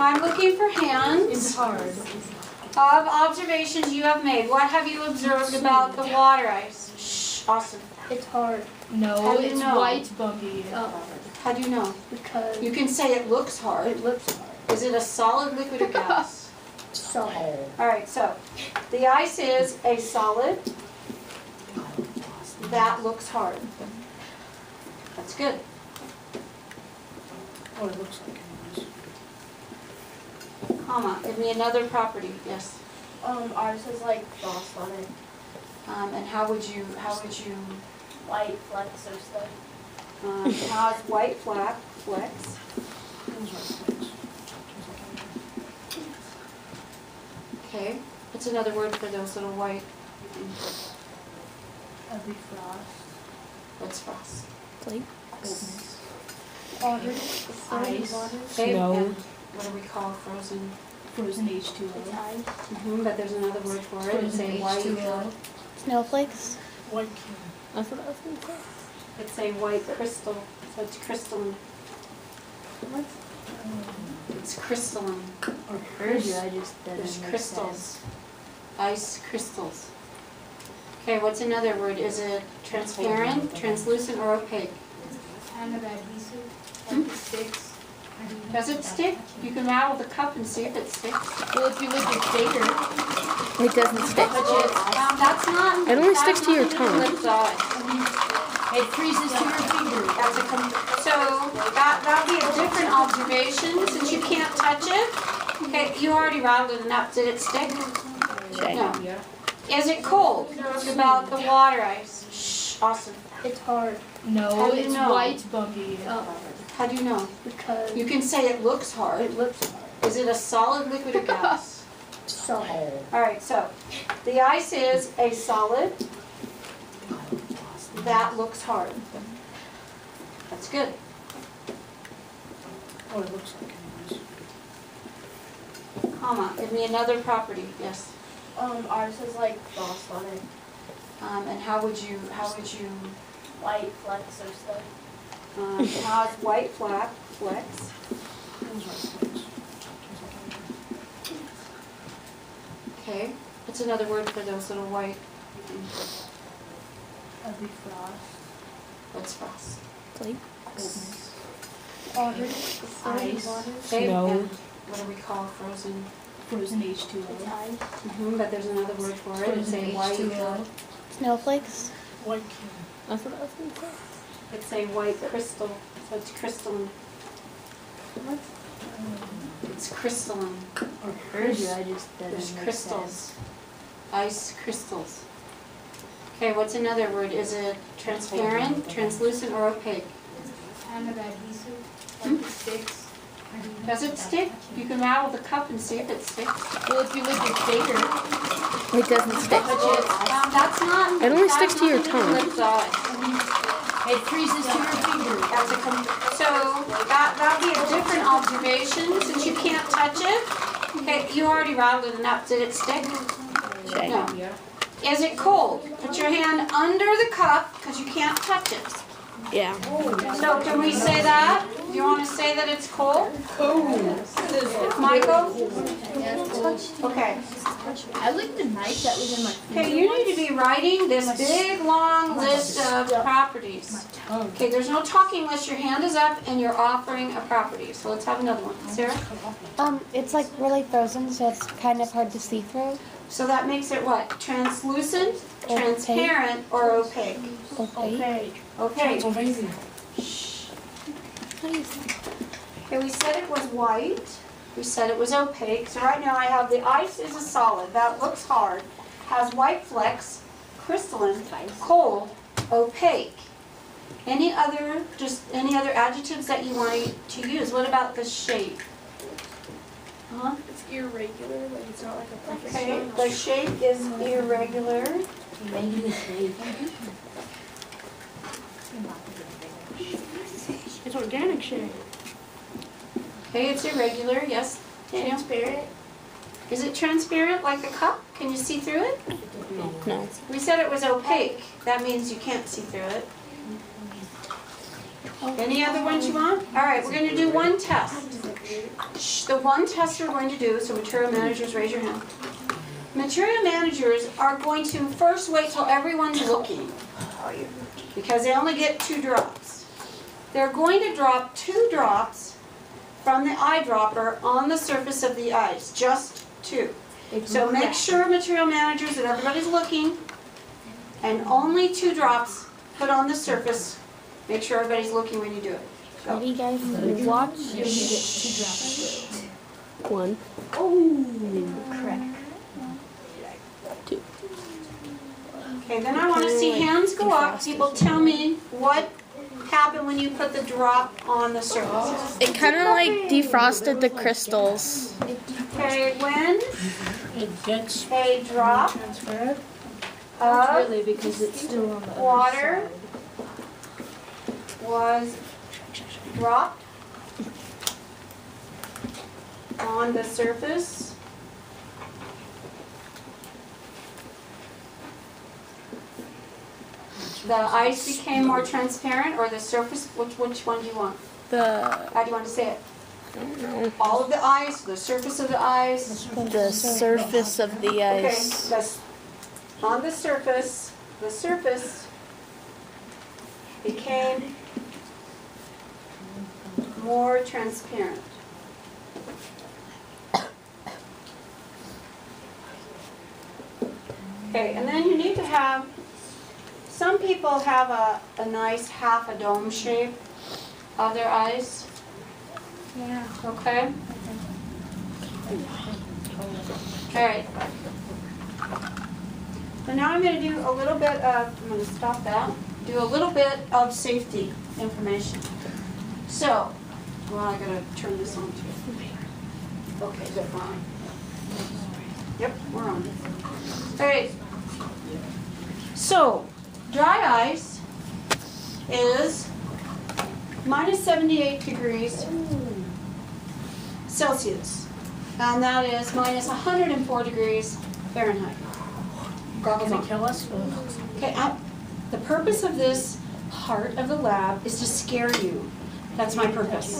I'm looking for hands It's hard. of observations you have made. What have you observed about the water ice? Shh, awesome. It's hard. How No, do you it's know? white, bumpy. How do you know? Because You can say it looks hard. it looks hard. Is it a solid, liquid, or gas? Solid. All right, so the ice is a solid that looks hard. That's good. Oh, it looks like it is. Comma, give me another property, yes. Ours has like frost on it. And how would you, White flecks or stuff. has white flecks? Okay, what's another word for those little white? Heavy frost. What's frost? Ice. Okay, Snow. and what do we call frozen? Frozen H2O. But there's another word for it. It's a white. H2O. Snowflakes? White can. That's what I was going to say. It's a white crystal, so it's crystalline. It's crystalline. Or heard you, I just didn't There's make crystals. Ice crystals. Okay, what's another word? Is it transparent, translucent, or opaque? Kind of adhesive, Hmm? like it sticks. Does it stick? You can rattle the cup and see if it sticks. sense. Well, if you look at Baker, It doesn't stick. But that's not. It only that's sticks to your not tongue. with the ice. it freezes to your finger. That's so that'd be a different observation since you can't touch it. Okay, you already rattled it enough. Did it stick? Okay. No. Is it cold? What about the water ice? Shh, awesome. It's hard. How No, do you it's know? white, bumpy. How do you know? Because You can say it looks hard. it looks hard. Is it a solid, liquid, or gas? Solid. All right, so the ice is a solid that looks hard. That's good. Oh, it looks like it is. Comma, give me another property, yes. Ours has like frost on it. And how would you, White flecks or stuff. has white flecks? Okay, what's another word for those little white? Heavy frost. What's frost? Ice. Okay, Snow. and what do we call frozen? Frozen H2O. But there's another word for it. It's a Frozen white. H2O. Snowflakes? White can. That's what I was going to say. It's a white crystal, so it's crystalline. It's crystalline. Or heard you, I just didn't There's make crystals. sense. Ice crystals. Okay, what's another word? Is it transparent, translucent, or opaque? Kind of adhesive, like it sticks. Does it stick? You can rattle the cup and see if it sticks. Well, if you look at Baker, It doesn't stick. That's not. It only that's sticks to your nothing do tongue. with the ice. it freezes to your finger. So that'd be a different observation since you can't touch it. Okay, you already rattled it enough. Did it stick? Okay. No. Is it cold? Put your hand under the cup because you can't touch it. Yeah. So can we say that? Do you want to say that it's cold? Michael? Okay. I like the knife that was in my finger. Okay, you need to be writing this big, long list of properties. Okay, there's no talking unless your hand is up and you're offering a property. So let's have another one. Sarah? It's like really frozen, so it's kind of hard to see through. So that makes it what? Translucent, Opaque. transparent, or opaque? Okay. Opaque. Please. Okay, we said it was white. We said it was opaque. So right now I have the ice is a solid. That looks hard. Has white flecks, crystalline, cold, opaque. Any other adjectives that you want to use? What about the shape? Huh? It's irregular, like it's not like a perfect Okay, shape. the shape is irregular. It's organic shape. Okay, it's irregular, yes. Daniel? Transparent. Is it transparent like a cup? Can you see through it? No. We said it was opaque. That means you can't see through it. Any other ones you want? All right, we're going to do one test. The one test we're going to do, so material managers, raise your hand. Material managers are going to first wait till everyone's looking, because they only get 2 drops. They're going to drop 2 drops from the eyedropper on the surface of the ice, just 2. So make sure, material managers, that everybody's looking, and only 2 drops put on the surface. Make sure everybody's looking when you do it. Go. Ready, guys? Watch. You only get 2 drops. 1. Correct. Okay, then I want to see hands go up. People tell me what happened when you put the drop on the surface. It kind of like defrosted the crystals. Okay, when It gets a drop transferred. of Really, because it's still on the other water was dropped on the surface the ice became more transparent, or the surface, which one do you want? How do you want to say it? I don't know. All of the ice, the surface of the ice? The surface of the Okay, ice. on the surface became more transparent. Okay, and then you need to have, some people have a nice half a dome shape of their ice. Yeah. Okay? Alright. So now I'm going to do a little bit of, I'm going to stop that, do a little bit of safety information. So, well, I got to turn this on too. Okay, good, we're on. Yep, we're on. Alright. So, dry ice is minus 78 degrees Celsius, and that is minus 104 degrees Fahrenheit. Goggles Can on. it kill us? Okay, the purpose of this part of the lab is to scare you. That's my purpose.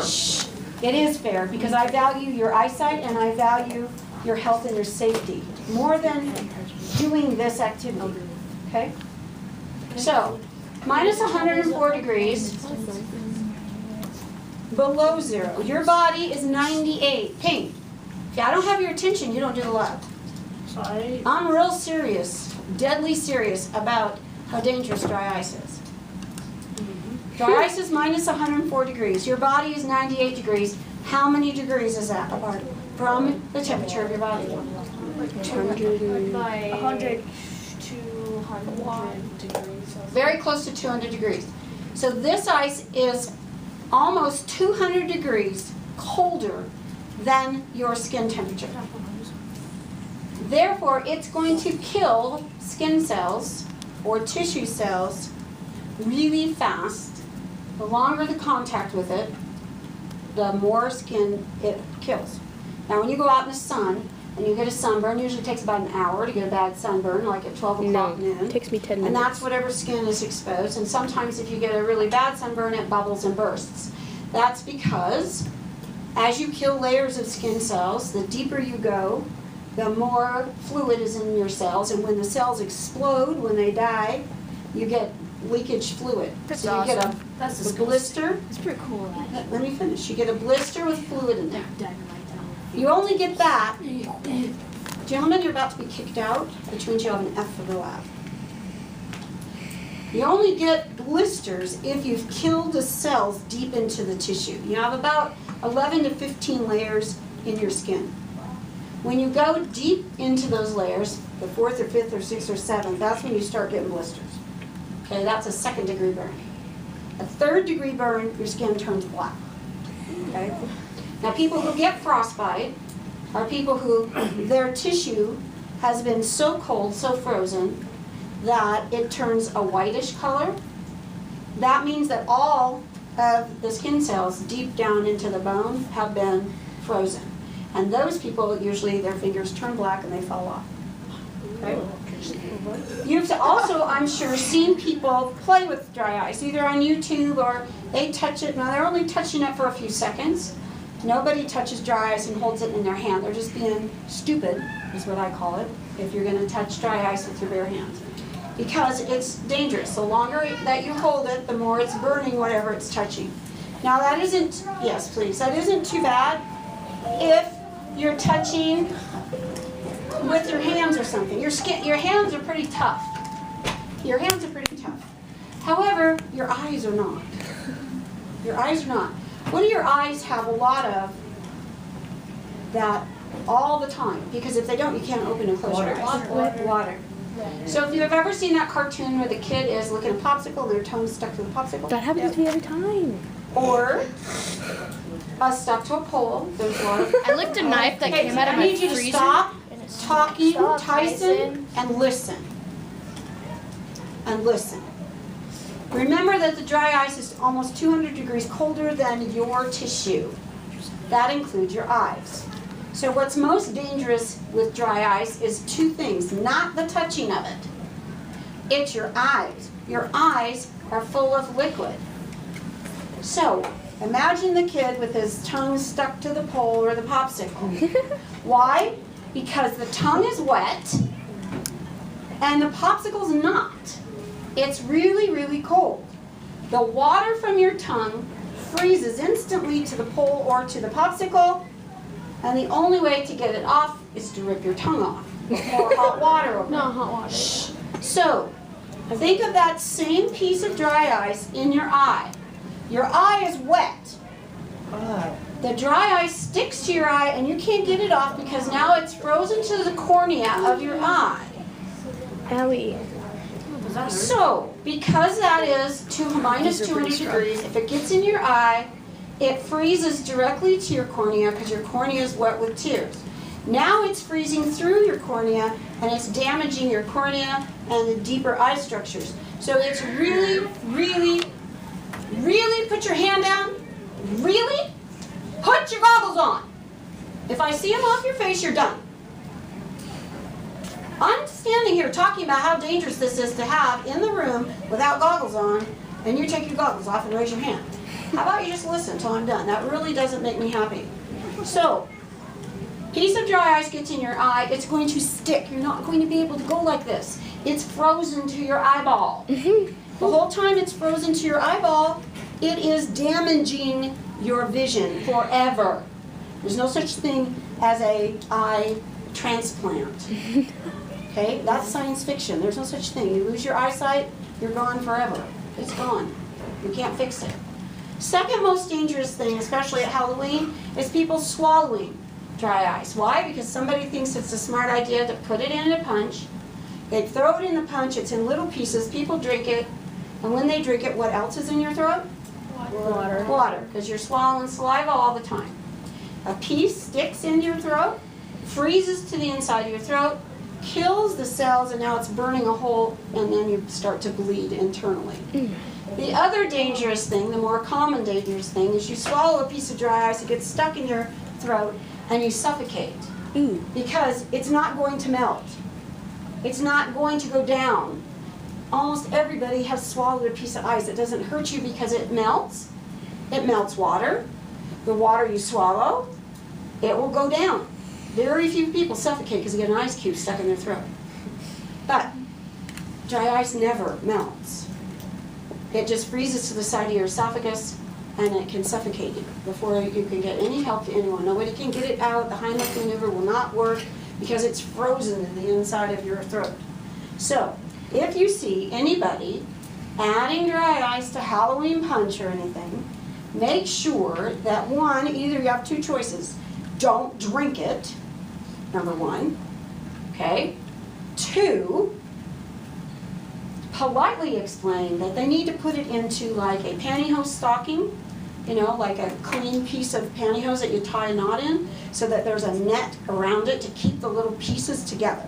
Shh. It is fair, because I value your eyesight and I value your health and your safety more than doing this activity. Okay? So, minus 104 degrees below 0. Your body is 98. Pink. If I don't have your attention, you don't do the lab. Sorry. I'm real serious, deadly serious about how dangerous dry ice is. Dry ice is minus 104 degrees. Your body is 98 degrees. How many degrees is that apart from the temperature of your body? 100 to 100 degrees. Very close to 200 degrees. So this ice is almost 200 degrees colder than your skin temperature. Therefore, it's going to kill skin cells or tissue cells really fast. The longer the contact with it, the more skin it kills. Now, when you go out in the sun and you get a sunburn, it usually takes about an hour to get a bad sunburn, like at 12 o'clock noon. It takes me 10 And minutes. that's whatever skin is exposed. And sometimes if you get a really bad sunburn, it bubbles and bursts. That's because as you kill layers of skin cells, the deeper you go, the more fluid is in your cells. And when the cells explode, when they die, you get leakage fluid. So you get a blister. It's pretty cool. Let me finish. You get a blister with fluid in there. You only get that. Gentlemen, you're about to be kicked out, which means you have an F for the lab. You only get blisters if you've killed the cells deep into the tissue. You have about 11 to 15 layers in your skin. When you go deep into those layers, the 4th or 5th or 6th or 7th, that's when you start getting blisters. Okay, that's a 2nd degree burn. A 3rd degree burn, your skin turns black. Okay? Now, people who get frostbite are people who their tissue has been so cold, so frozen, that it turns a whitish color. That means that all of the skin cells deep down into the bone have been frozen. And those people, usually their fingers turn black and they fall off. Okay? You've also, I'm sure, seen people play with dry ice, either on YouTube or they touch it. Now, they're only touching it for a few seconds, Nobody touches dry ice and holds it in their hand. They're just being stupid, is what I call it, if you're gonna touch dry ice with your bare hands. Because it's dangerous. The longer that you hold it, the more it's burning whatever it's touching. Now that isn't, yes please, that isn't too bad if you're touching with your hands or something. Your hands are pretty tough. Your hands are pretty tough. However, your eyes are not. Your eyes are not. What do your eyes have a lot of that all the time? Because if they don't, you can't open and close your eyes. Water. So if you've ever seen that cartoon where the kid is looking at a popsicle and their tongue's stuck to the popsicle, That happens to me every time. or stuck to a pole, there's a lot of. I licked a knife that Okay, came so out of I my need you to freezer. stop talking, Stop, Tyson, and listen. And listen. Remember that the dry ice is almost 200 degrees colder than your tissue. That includes your eyes. So what's most dangerous with dry ice is two things, not the touching of it. It's your eyes. Your eyes are full of liquid. So imagine the kid with his tongue stuck to the pole or the popsicle. Why? Because the tongue is wet and the popsicle's not. It's really, really cold. The water from your tongue freezes instantly to the pole or to the popsicle, and the only way to get it off is to rip your tongue off. Or hot water over it. No, hot water. So, think of that same piece of dry ice in your eye. Your eye is wet. The dry ice sticks to your eye and you can't get it off because now it's frozen to the cornea of your eye. Ellie. So, because that is minus 200 degrees, if it gets in your eye, it freezes directly to your cornea because your cornea is wet with tears. Now it's freezing through your cornea and it's damaging your cornea and the deeper eye structures. So it's really, really, really, put your hand down, really, put your goggles on. If I see them off your face, you're done. I'm standing here talking about how dangerous this is to have in the room without goggles on, and you take your goggles off and raise your hand. How about you just listen till I'm done? That really doesn't make me happy. So, piece of dry ice gets in your eye, it's going to stick. You're not going to be able to go like this. It's frozen to your eyeball. The whole time it's frozen to your eyeball, it is damaging your vision forever. There's no such thing as an eye transplant. Okay, that's science fiction. There's no such thing. You lose your eyesight, you're gone forever. It's gone. You can't fix it. Second most dangerous thing, especially at Halloween, is people swallowing dry ice. Why? Because somebody thinks it's a smart idea to put it in a punch. They throw it in the punch, it's in little pieces, people drink it, and when they drink it, what else is in your throat? Water. Water, because you're swallowing saliva all the time. A piece sticks in your throat, freezes to the inside of your throat, kills the cells, and now it's burning a hole, and then you start to bleed internally. The other dangerous thing, the more common dangerous thing, is you swallow a piece of dry ice, it gets stuck in your throat, and you suffocate. Because it's not going to melt. It's not going to go down. Almost everybody has swallowed a piece of ice. It doesn't hurt you because it melts. It melts water. The water you swallow, it will go down. Very few people suffocate because they get an ice cube stuck in their throat. But dry ice never melts. It just freezes to the side of your esophagus and it can suffocate you before you can get any help to anyone. Nobody can get it out. The Heimlich maneuver will not work because it's frozen in the inside of your throat. So, if you see anybody adding dry ice to Halloween punch or anything, make sure that one, either you have two choices. Don't drink it, number one, okay? Two, politely explain that they need to put it into like a pantyhose stocking, you know, like a clean piece of pantyhose that you tie a knot in, so that there's a net around it to keep the little pieces together,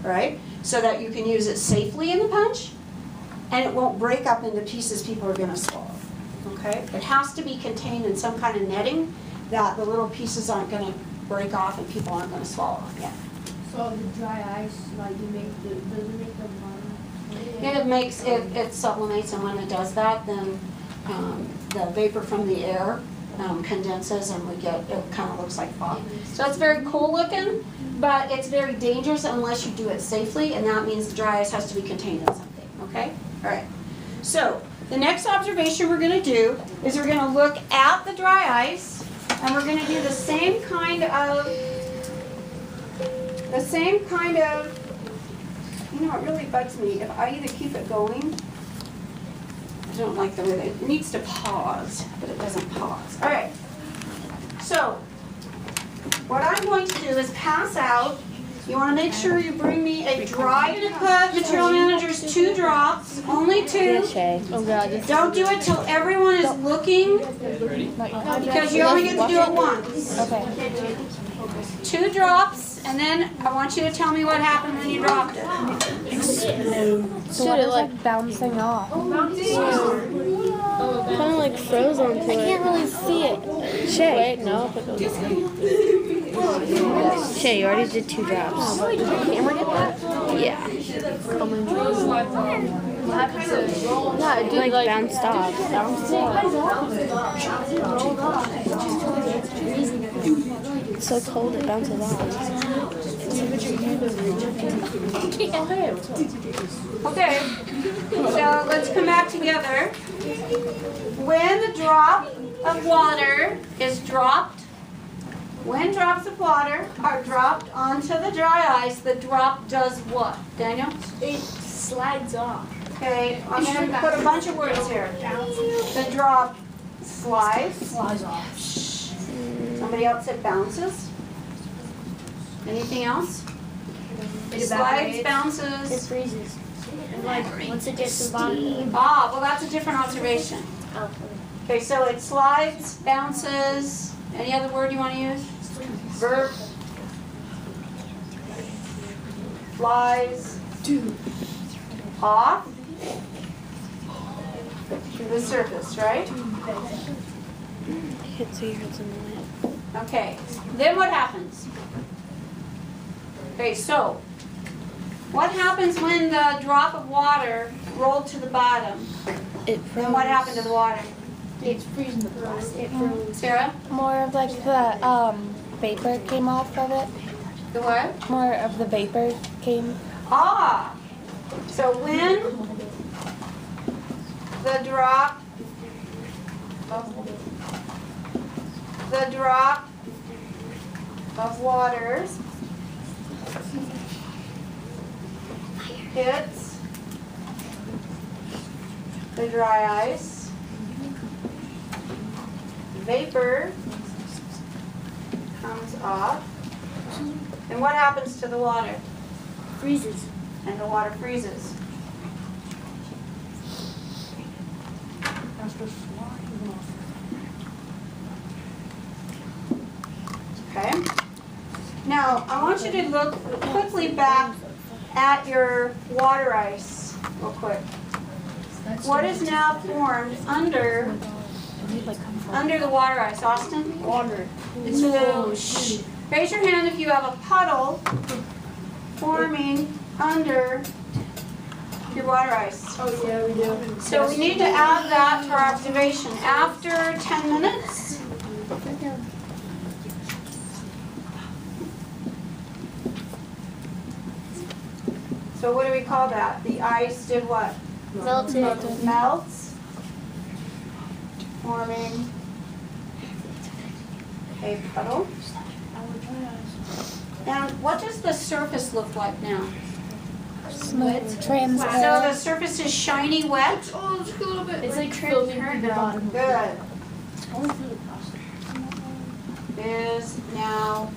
right? So that you can use it safely in the punch, and it won't break up into pieces people are gonna swallow, okay? It has to be contained in some kind of netting that the little pieces aren't gonna break off and people aren't gonna swallow them yet. So the dry ice, like you make the, does it make the water? It makes, it sublimates, and when it does that, then the vapor from the air condenses and we get, it kind of looks like fog. So it's very cool looking, but it's very dangerous unless you do it safely, and that means the dry ice has to be contained in something, okay? All right. So the next observation we're going to do is we're going to look at the dry ice, and we're going to do the same kind of, you know, it really bugs me. If I either keep it going, I don't like the way that it needs to pause, but it doesn't pause. All right. So what I'm going to do is pass out. You want to make sure you bring me a dry. I'm going to put Material Manager's 2 drops, only 2. Oh god, this Don't do it till everyone is looking, because you only get to do it once. Okay. 2 drops, and then I want you to tell me what happened when you dropped it. So what is like bouncing off? Kind of like froze onto I can't really see it. Shay. Wait, no. Shay, you already did 2 drops. Camera get that? Yeah. yeah, it did Like bounced off. It's so cold it bounces off. Okay, so let's come back together. When the drop of water is dropped, when drops of water are dropped onto the dry ice, the drop does what? Daniel? It slides off. Okay, I'm going to put a bunch of words here. The drop slides. Flies off. Somebody else said bounces. Anything else? It Slides, evaporates. bounces. It freezes. And like once it gets to the bottom. Ah, well that's a different observation. Okay, so it slides, bounces. Any other word you want to use? Verb. Flies. Off. To the surface, right? I can't see your hands in the light. Okay, then what happens? Okay, so what happens when the drop of water rolled to the bottom? It Then what happened to the water? It's freezing the plastic. It froze. Sarah? More of like the vapor came off of it. The what? More of the vapor came. Ah! So when the drop of water hits the dry ice, vapor comes off, and what happens to the water? Freezes. And the water freezes. Okay. Now, I want you to look quickly back at your water ice real quick. What is now formed under the water ice, Austin? Water. So, shh. Raise your hand if you have a puddle forming under your water ice. Oh yeah, we do. So we need to add that to our observation. After 10 minutes, so what do we call that? The ice did what? Melted. Melts, forming a puddle. And what does the surface look like now? Smooth. So the Transparent. surface is shiny wet? Oh, it's a little bit. It's like transparent now. Good. Only through the plastic. Is now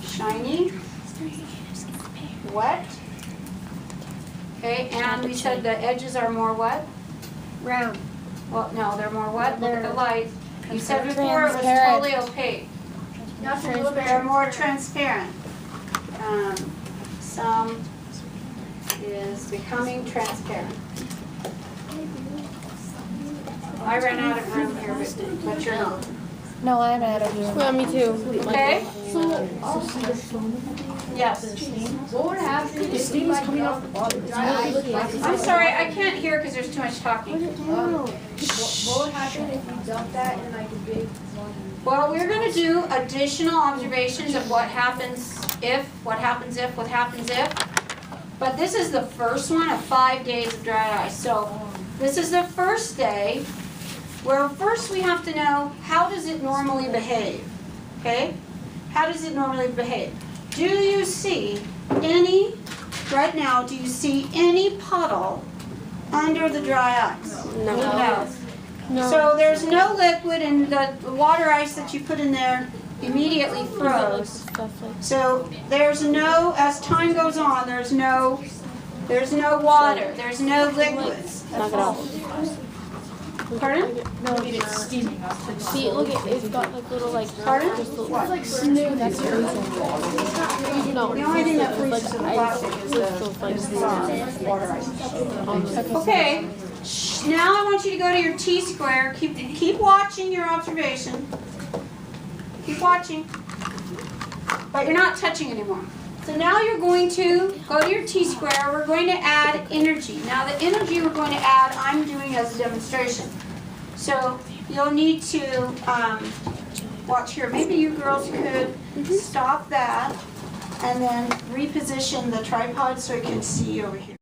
shiny, wet. Okay, and we said the edges are more what? Round. Well, no, they're more what? Look at the light. You said before it was Transparent. totally opaque. Not a little bit. They're more transparent. Some is becoming transparent. I ran out of room here, but you're not. No, I'm out of here. Yeah, me too. Okay? So, Yes. what would happen if steam is coming off the bottom? Dry ice. I'm sorry, I can't hear because there's too much talking. What would happen if we dumped that in like a big volume? Well, we're going to do additional observations of what happens if, what happens if, what happens if. But this is the first one of 5 days of dry ice. So this is the first day where first we have to know, how does it normally behave? Okay? How does it normally behave? Do you see any, right now, do you see any puddle under the dry ice? No. So there's no liquid, and the water ice that you put in there immediately froze. So there's no, as time goes on, there's no water, there's no liquids. Knock it off. Pardon? See, look at it's got like little like Pardon? crystal. What? Like snow. That's freezing. No, The only thing that freezes like in the ice plastic is crystals, like the water ice. Okay, now I want you to go to your T-square. Keep watching your observation. Keep watching. But you're not touching anymore. So now you're going to go to your T-square. We're going to add energy. Now the energy we're going to add, I'm doing as a demonstration. So you'll need to watch here. Maybe you girls could stop that and then reposition the tripod so you can see over here.